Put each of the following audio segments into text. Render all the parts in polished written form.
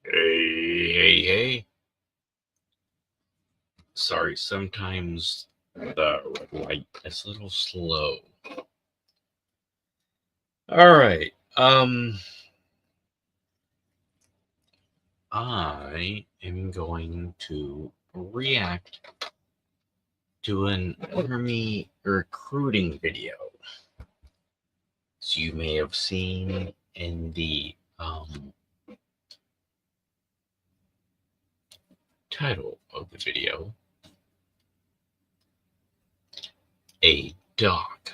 Hey. Sorry, sometimes the red light is a little slow. Alright, I am going to react to an army recruiting video. As you may have seen in the title of the video, a doc.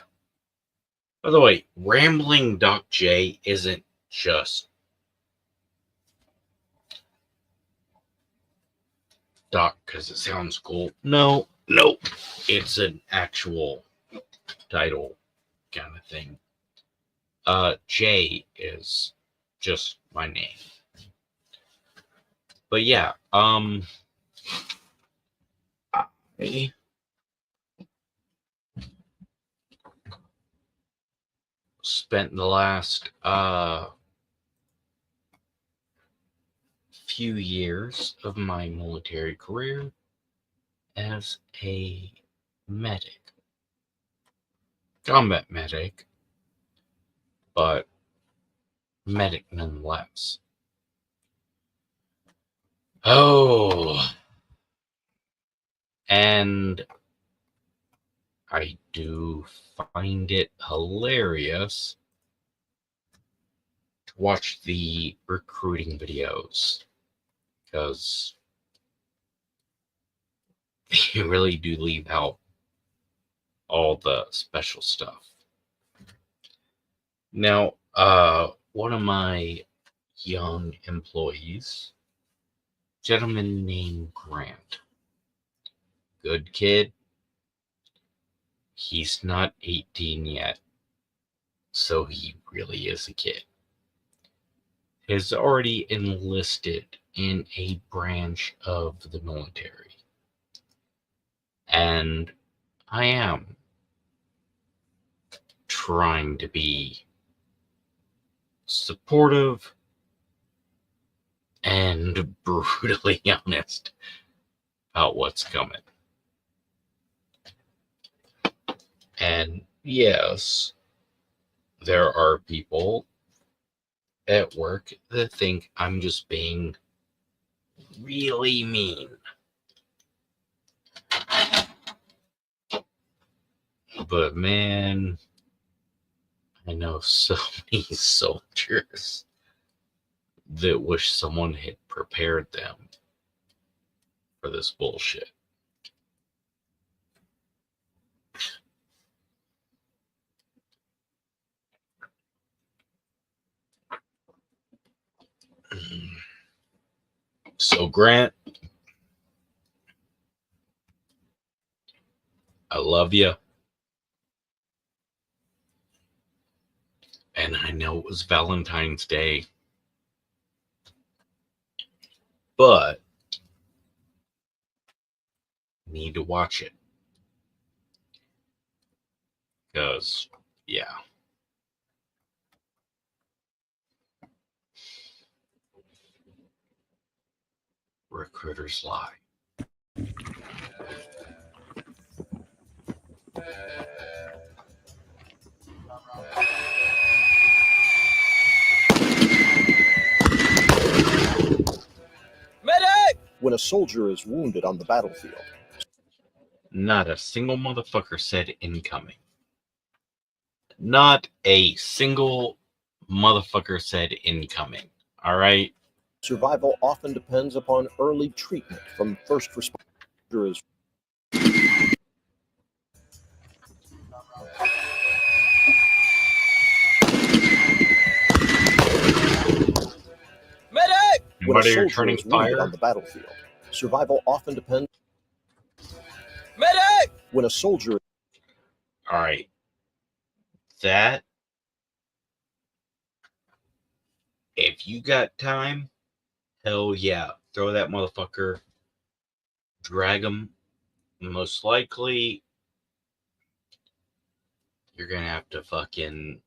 By the way, Rambling Doc J isn't just Doc because it sounds cool. No, it's an actual title kind of thing. J is just my name. But yeah, I spent the last few years of my military career as a medic. Combat medic, but medic nonetheless. Oh, and I do find it hilarious to watch the recruiting videos because they really do leave out all the special stuff. Now, one of my young employees, gentleman named Grant, good kid. He's not 18 yet, so he really is a kid. Has already enlisted in a branch of the military. And I am trying to be supportive and brutally honest about what's coming. And yes, there are people at work that think I'm just being really mean. But man, I know so many soldiers that wish someone had prepared them for this bullshit. So, Grant, I love you. And I know it was Valentine's Day, but need to watch it. Because, yeah. Recruiters lie. Medic! When a soldier is wounded on the battlefield. Not a single motherfucker said incoming. Not a single motherfucker said incoming. All right? Survival often depends upon early treatment from first responders. Medic! When a soldier is wounded on the battlefield, survival often depends. Medic! When a soldier. All right. That, if you got time, hell yeah, throw that motherfucker, drag him. Most likely, you're gonna have to fucking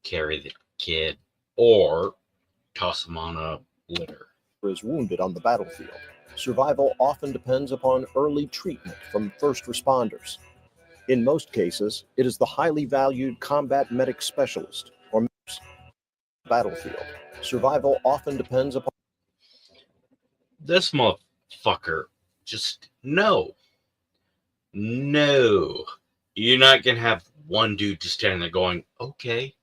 carry the kid or toss him on a litter. is wounded on the battlefield. Survival often depends upon early treatment from first responders. In most cases, it is the highly valued combat medic specialist or battlefield. Survival often depends upon This motherfucker just no. No. You're not gonna have one dude just standing there going, okay.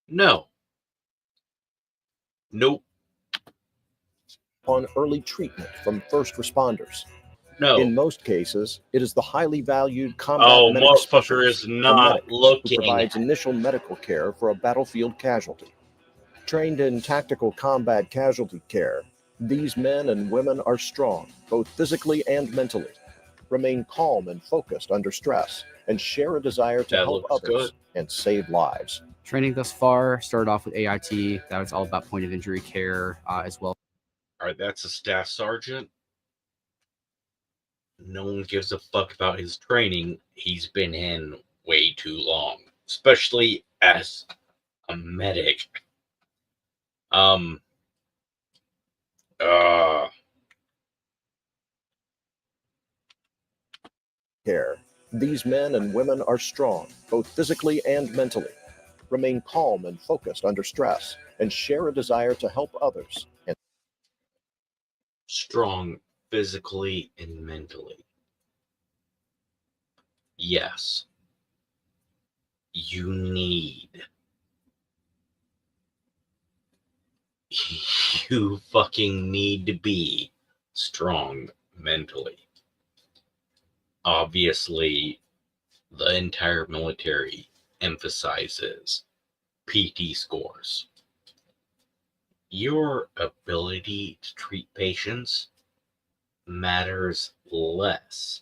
No. Nope. early treatment from first responders. No. In most cases, it is the highly valued combat Oh, medic motherfucker specialist is or not medic who looking. provides initial medical care for a battlefield casualty. Trained in tactical combat casualty care, these men and women are strong, both physically and mentally, remain calm and focused under stress, and share a desire to That help looks others good. and save lives. Training thus far started off with AIT. That was all about point of injury care as well. All right, that's a staff sergeant. No one gives a fuck about his training. He's been in way too long, especially as a medic. Care. These men and women are strong, both physically and mentally, remain calm and focused under stress, and share a desire to help others. And strong physically and mentally. Yes. You fucking need to be strong mentally. Obviously, the entire military emphasizes PT scores. Your ability to treat patients matters less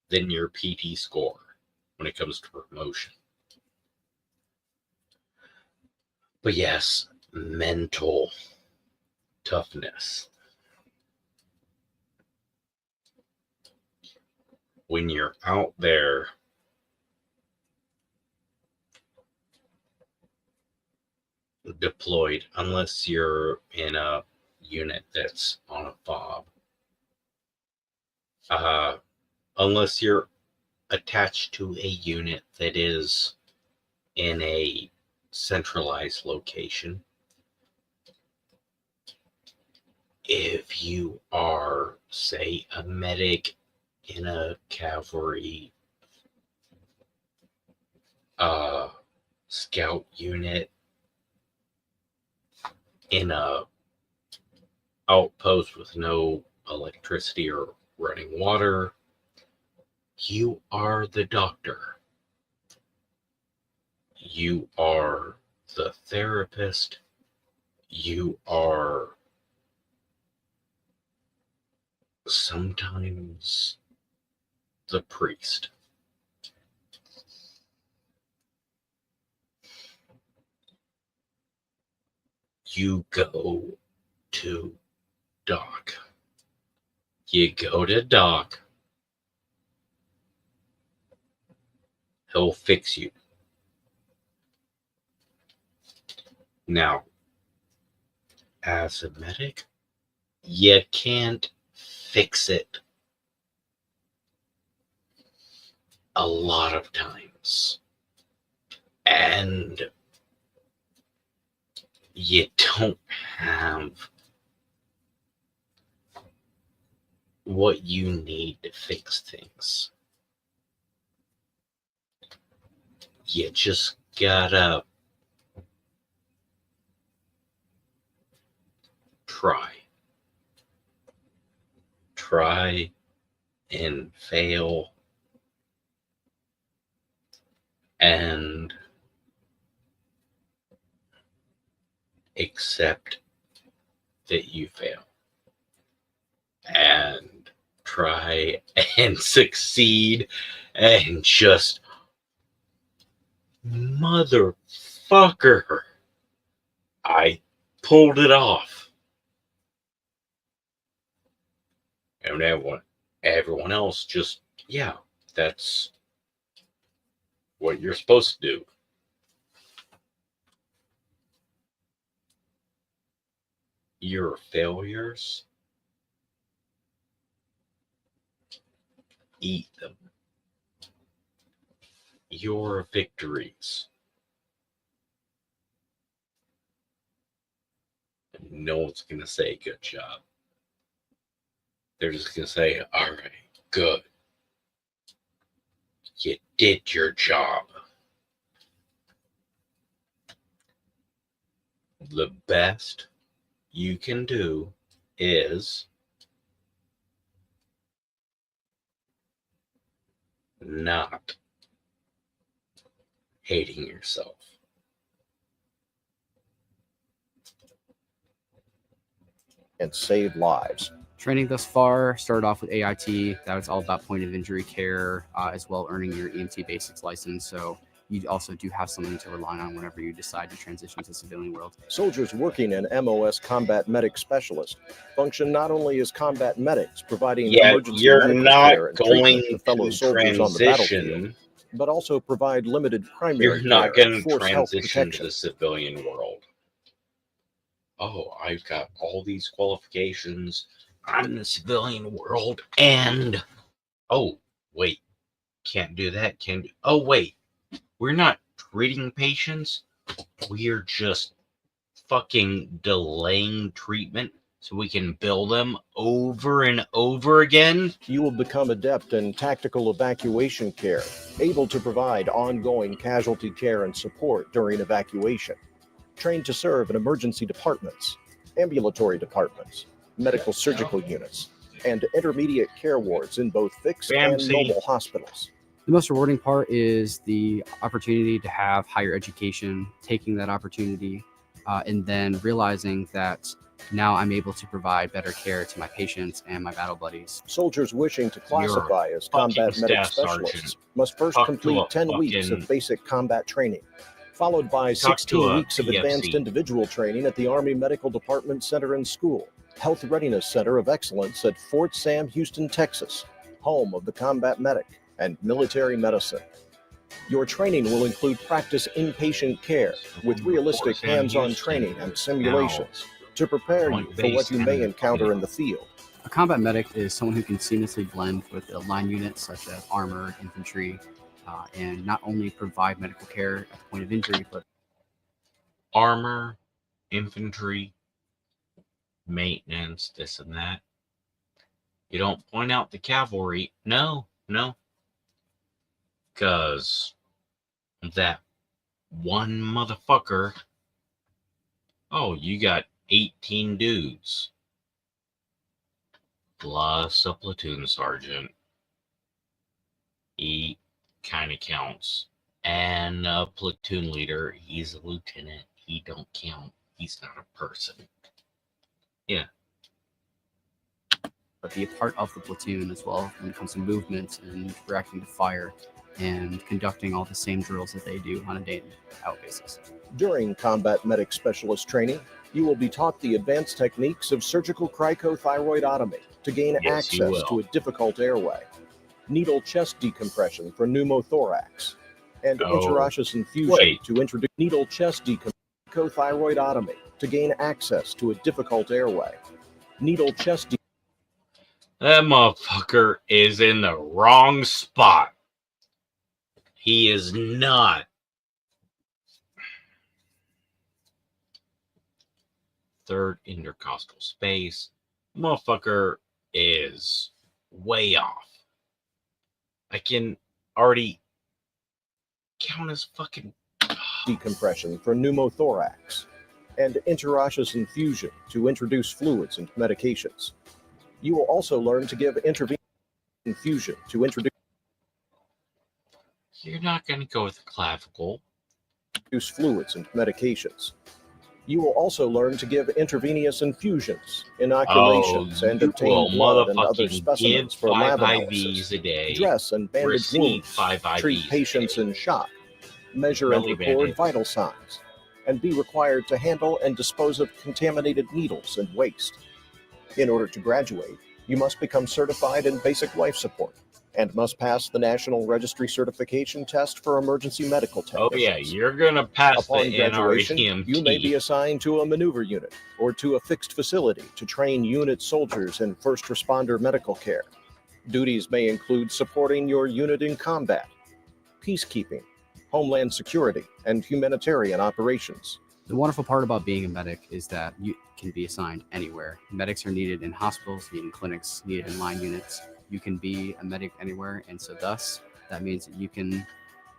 than your PT score when it comes to promotion. But yes, mental toughness. When you're out there deployed, unless you're in a unit that's on a fob, unless you're attached to a unit that is in a centralized location, if you are, say, a medic in a cavalry scout unit in a outpost with no electricity or running water, you are the doctor. You are the therapist. You are sometimes the priest. You go to Doc. You go to Doc. He'll fix you. Now, as a medic, you can't fix it a lot of times. And you don't have what you need to fix things. You just gotta try. Try and fail and accept that you fail. And try and succeed and just motherfucker, I pulled it off. And everyone else just, yeah, that's what you're supposed to do. Your failures, eat them. Your victories, no one's going to say good job. They're just going to say, all right, good. You did your job. The best you can do is not hating yourself. And save lives. Training thus far started off with AIT. That was all about point of injury care, as well earning your EMT basics license. So you also do have something to rely on whenever you decide to transition to the civilian world. Soldiers working in MOS Combat Medic Specialist function not only as combat medics, providing emergency you're medical not care and going treatment to fellow to soldiers on the battlefield, transition. but also provide limited primary You're not care going and to force health transition to protection. the civilian world. Oh, I've got all these qualifications. I'm in the civilian world, and oh, wait, can't do that. Can't do. Oh, wait, we're not treating patients. We're just fucking delaying treatment so we can bill them over and over again. You will become adept in tactical evacuation care, able to provide ongoing casualty care and support during evacuation. Trained to serve in emergency departments, ambulatory departments, medical surgical units, and intermediate care wards in both fixed and mobile hospitals. The most rewarding part is the opportunity to have higher education, taking that opportunity, and then realizing that now I'm able to provide better care to my patients and my battle buddies. Soldiers wishing to classify as combat medic specialists must first complete 10 weeks of basic combat training, followed by 16 weeks of advanced individual training at the Army Medical Department Center and School, Health Readiness Center of Excellence at Fort Sam Houston, Texas, home of the combat medic and military medicine. Your training will include practice inpatient care with realistic hands-on training and simulations to prepare you for what you may encounter in the field. A combat medic is someone who can seamlessly blend with the line units such as armor, infantry, and not only provide medical care at the point of injury, but armor, infantry, maintenance, this and that. You don't point out the cavalry. No. Because that one motherfucker, oh, you got 18 dudes. Plus a platoon sergeant. He kind of counts. And a platoon leader, he's a lieutenant. He don't count. He's not a person. Yeah. But be a part of the platoon as well when it comes to movement and reacting to fire and conducting all the same drills that they do on a day-to-day basis. During combat medic specialist training, you will be taught the advanced techniques of surgical cricothyroidotomy to gain access to a difficult airway, needle chest decompression for pneumothorax, and interosseous infusion to introduce needle chest cricothyroidotomy to gain access to a difficult airway, needle chest that motherfucker is in the wrong spot. He is not. Third intercostal space. Motherfucker is way off. I can already count his fucking decompression for pneumothorax and interosseous infusion to introduce fluids and medications. You will also learn to give intravenous infusion to introduce. You're not going to go with the clavicle. Use fluids and medications. You will also learn to give intravenous infusions, inoculations, and obtain blood and other specimens for lab analysis, dress and bandage wounds, treat patients in shock, measure and record vital signs, and be required to handle and dispose of contaminated needles and waste. In order to graduate, you must become certified in basic life support and must pass the National Registry Certification Test for Emergency Medical Oh Technicians. yeah, you're gonna pass Upon the graduation, NREMT. you may be assigned to a maneuver unit or to a fixed facility to train unit soldiers in first responder medical care. Duties may include supporting your unit in combat, peacekeeping, homeland security, and humanitarian operations. The wonderful part about being a medic is that you can be assigned anywhere. Medics are needed in hospitals, needed in clinics, needed in line units. You can be a medic anywhere, and so thus that means that you can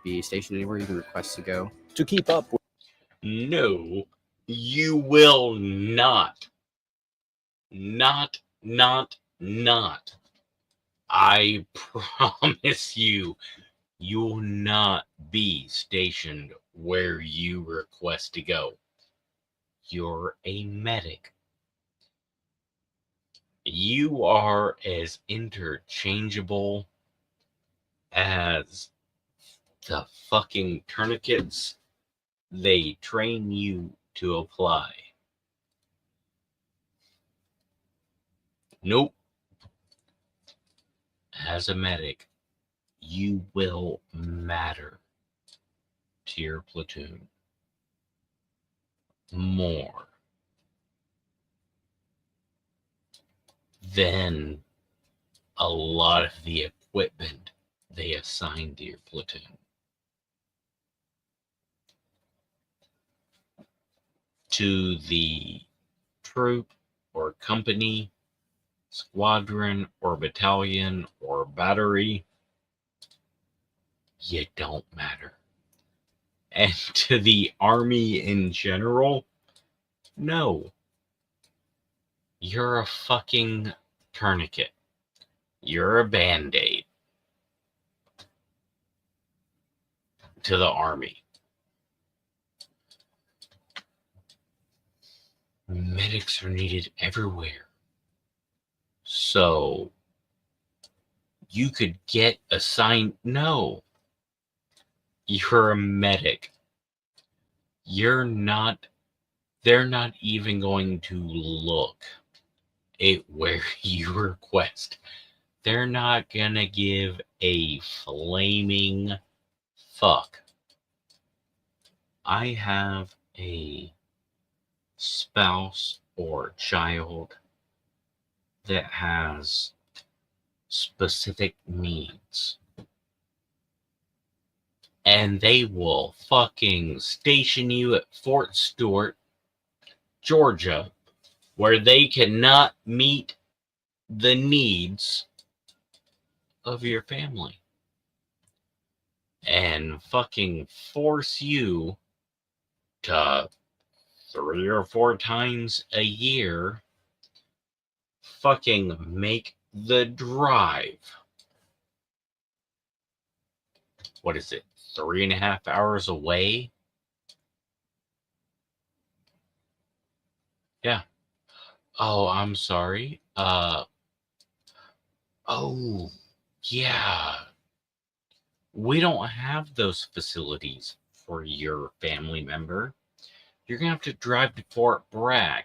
be stationed anywhere you can request to go. To keep up with No, you will not. Not. I promise you, you will not be stationed where you request to go. You're a medic. You are as interchangeable as the fucking tourniquets they train you to apply. Nope. As a medic, you will matter to your platoon more than a lot of the equipment they assign to your platoon. To the troop or company, squadron or battalion or battery, you don't matter. And to the army in general, no. You're a fucking tourniquet. You're a band-aid to the army. Medics are needed everywhere. So you could get assigned. No. You're a medic. They're not even going to look at where you request. They're not gonna give a flaming fuck. I have a spouse or child that has specific needs, and they will fucking station you at Fort Stewart, Georgia, where they cannot meet the needs of your family, and fucking force you to 3 or 4 times a year fucking make the drive. What is it? 3.5 hours away? Yeah. Oh, I'm sorry. Oh, yeah. We don't have those facilities for your family member. You're gonna have to drive to Fort Bragg.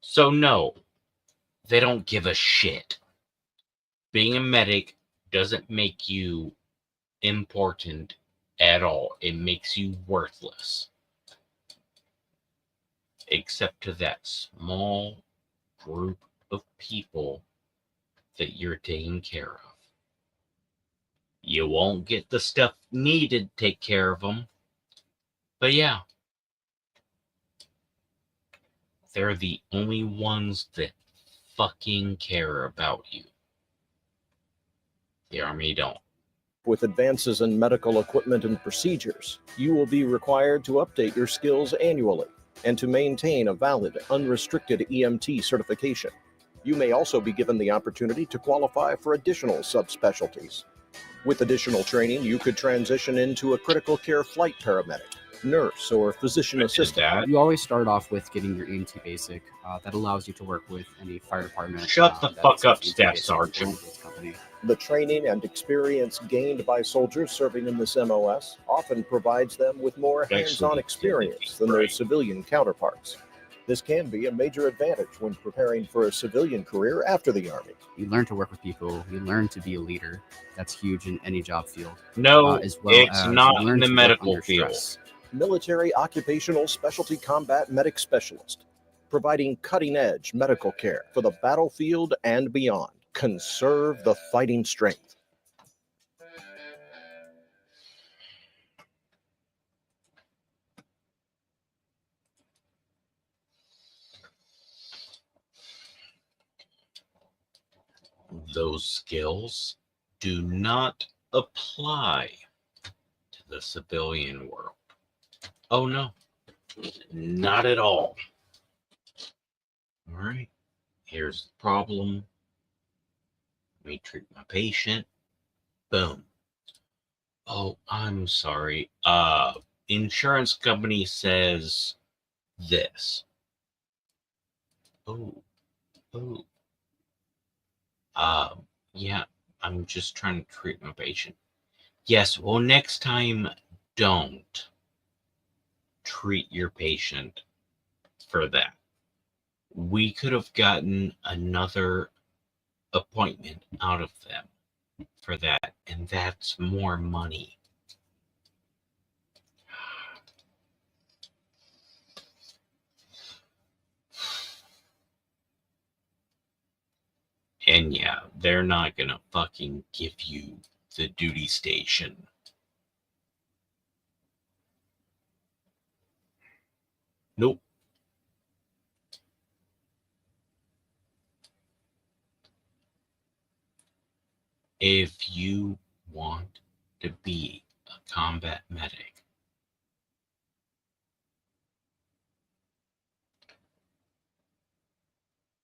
So no, they don't give a shit. Being a medic doesn't make you important at all. It makes you worthless. Except to that small group of people that you're taking care of. You won't get the stuff needed to take care of them. But yeah, they're the only ones that fucking care about you. The army don't. with advances in medical equipment and procedures, you will be required to update your skills annually and to maintain a valid, unrestricted EMT certification. You may also be given the opportunity to qualify for additional subspecialties. With additional training, you could transition into a critical care flight paramedic, nurse, or physician assistant. You always start off with getting your EMT basic. That allows you to work with any fire department. Shut the fuck up, accepts EMT Staff basic Sergeant. for this company. The training and experience gained by soldiers serving in this MOS often provides them with more hands-on experience than their civilian counterparts. This can be a major advantage when preparing for a civilian career after the Army. You learn to work with people. You learn to be a leader. That's huge in any job field. No, As well it's as not you learn in the to work medical under field. stress. Military Occupational Specialty Combat Medic Specialist, providing cutting-edge medical care for the battlefield and beyond. Conserve the fighting strength. Those skills do not apply to the civilian world. Oh no, not at all. All right, here's the problem. Let me treat my patient. Boom. Oh, I'm sorry. Insurance company says this. Oh, oh. Yeah, I'm just trying to treat my patient. Yes, well, next time, don't treat your patient for that. We could have gotten another appointment out of them for that, and that's more money. And yeah, they're not gonna fucking give you the duty station. Nope. If you want to be a combat medic,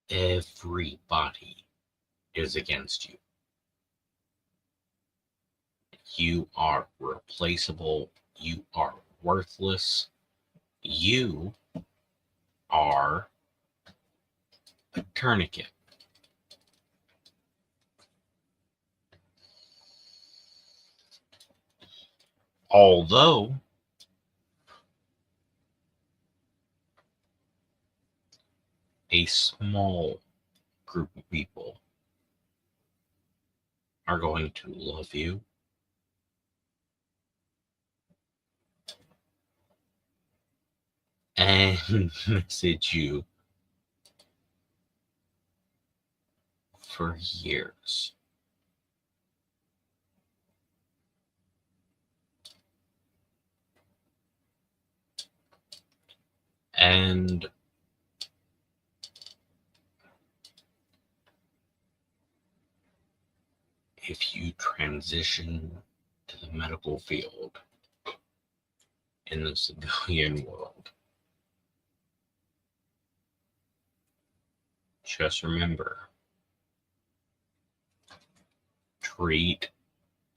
everybody is against you. You are replaceable. You are worthless. You are a tourniquet. Although a small group of people are going to love you and message you for years. And if you transition to the medical field in the civilian world, just remember, treat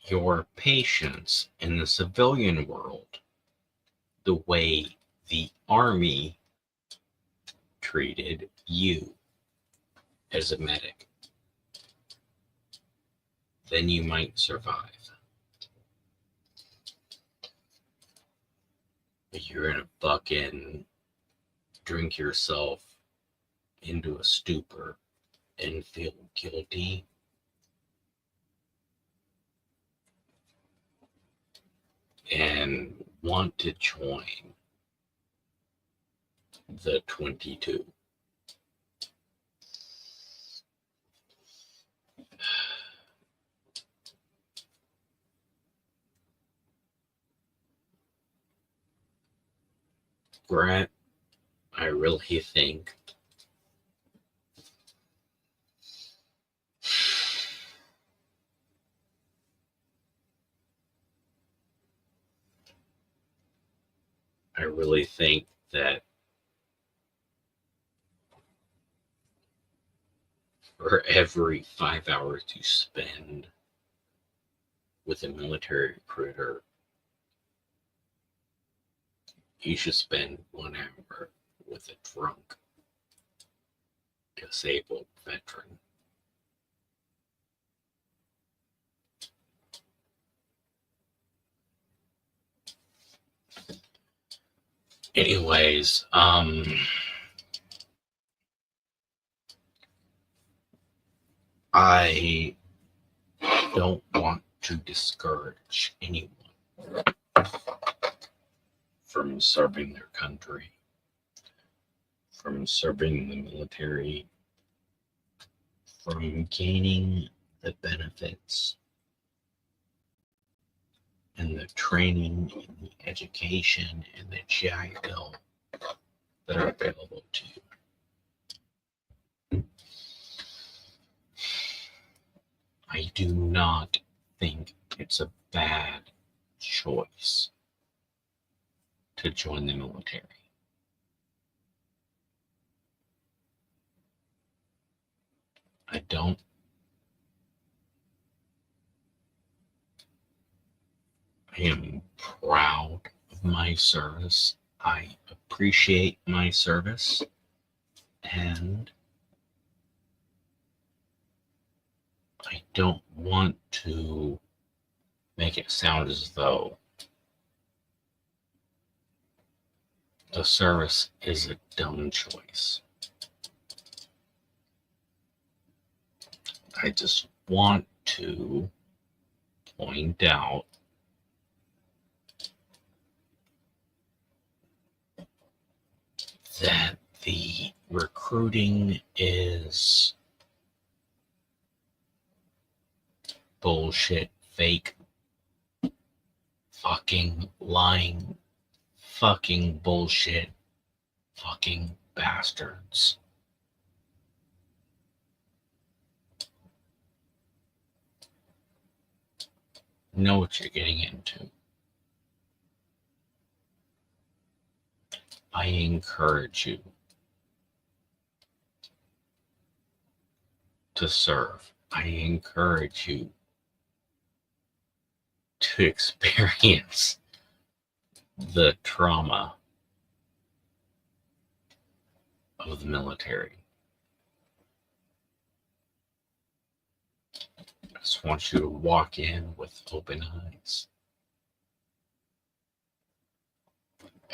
your patients in the civilian world the way the Army treated you as a medic. Then you might survive. But you're gonna fucking drink yourself into a stupor and feel guilty. And want to join the 22. Grant, I really think that for every 5 hours you spend with a military recruiter, you should spend 1 hour with a drunk, disabled veteran. Anyways, I don't want to discourage anyone from serving their country, from serving the military, from gaining the benefits and the training and the education and the GI Bill that are available to you. I do not think it's a bad choice to join the military. I don't. I am proud of my service. I appreciate my service, and I don't want to make it sound as though the service is a dumb choice. I just want to point out that the recruiting is bullshit, fake, fucking lying, fucking bullshit, fucking bastards. Know what you're getting into. I encourage you to serve. I encourage you to experience the trauma of the military. I just want you to walk in with open eyes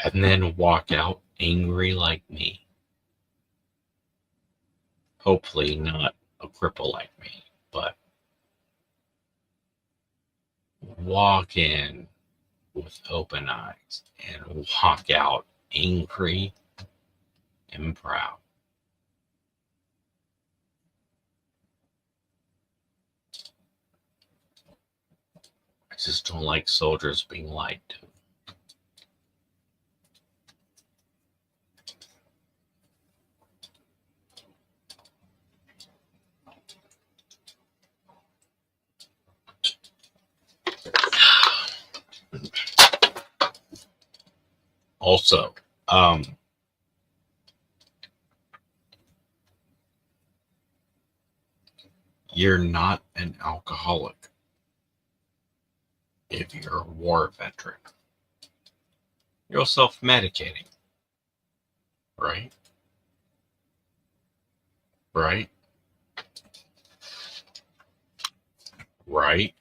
and then walk out angry like me. Hopefully not a cripple like me, but walk in with open eyes and walk out angry and proud. I just don't like soldiers being lied to. Also, you're not an alcoholic if you're a war veteran. You're self-medicating, right? Right? Right?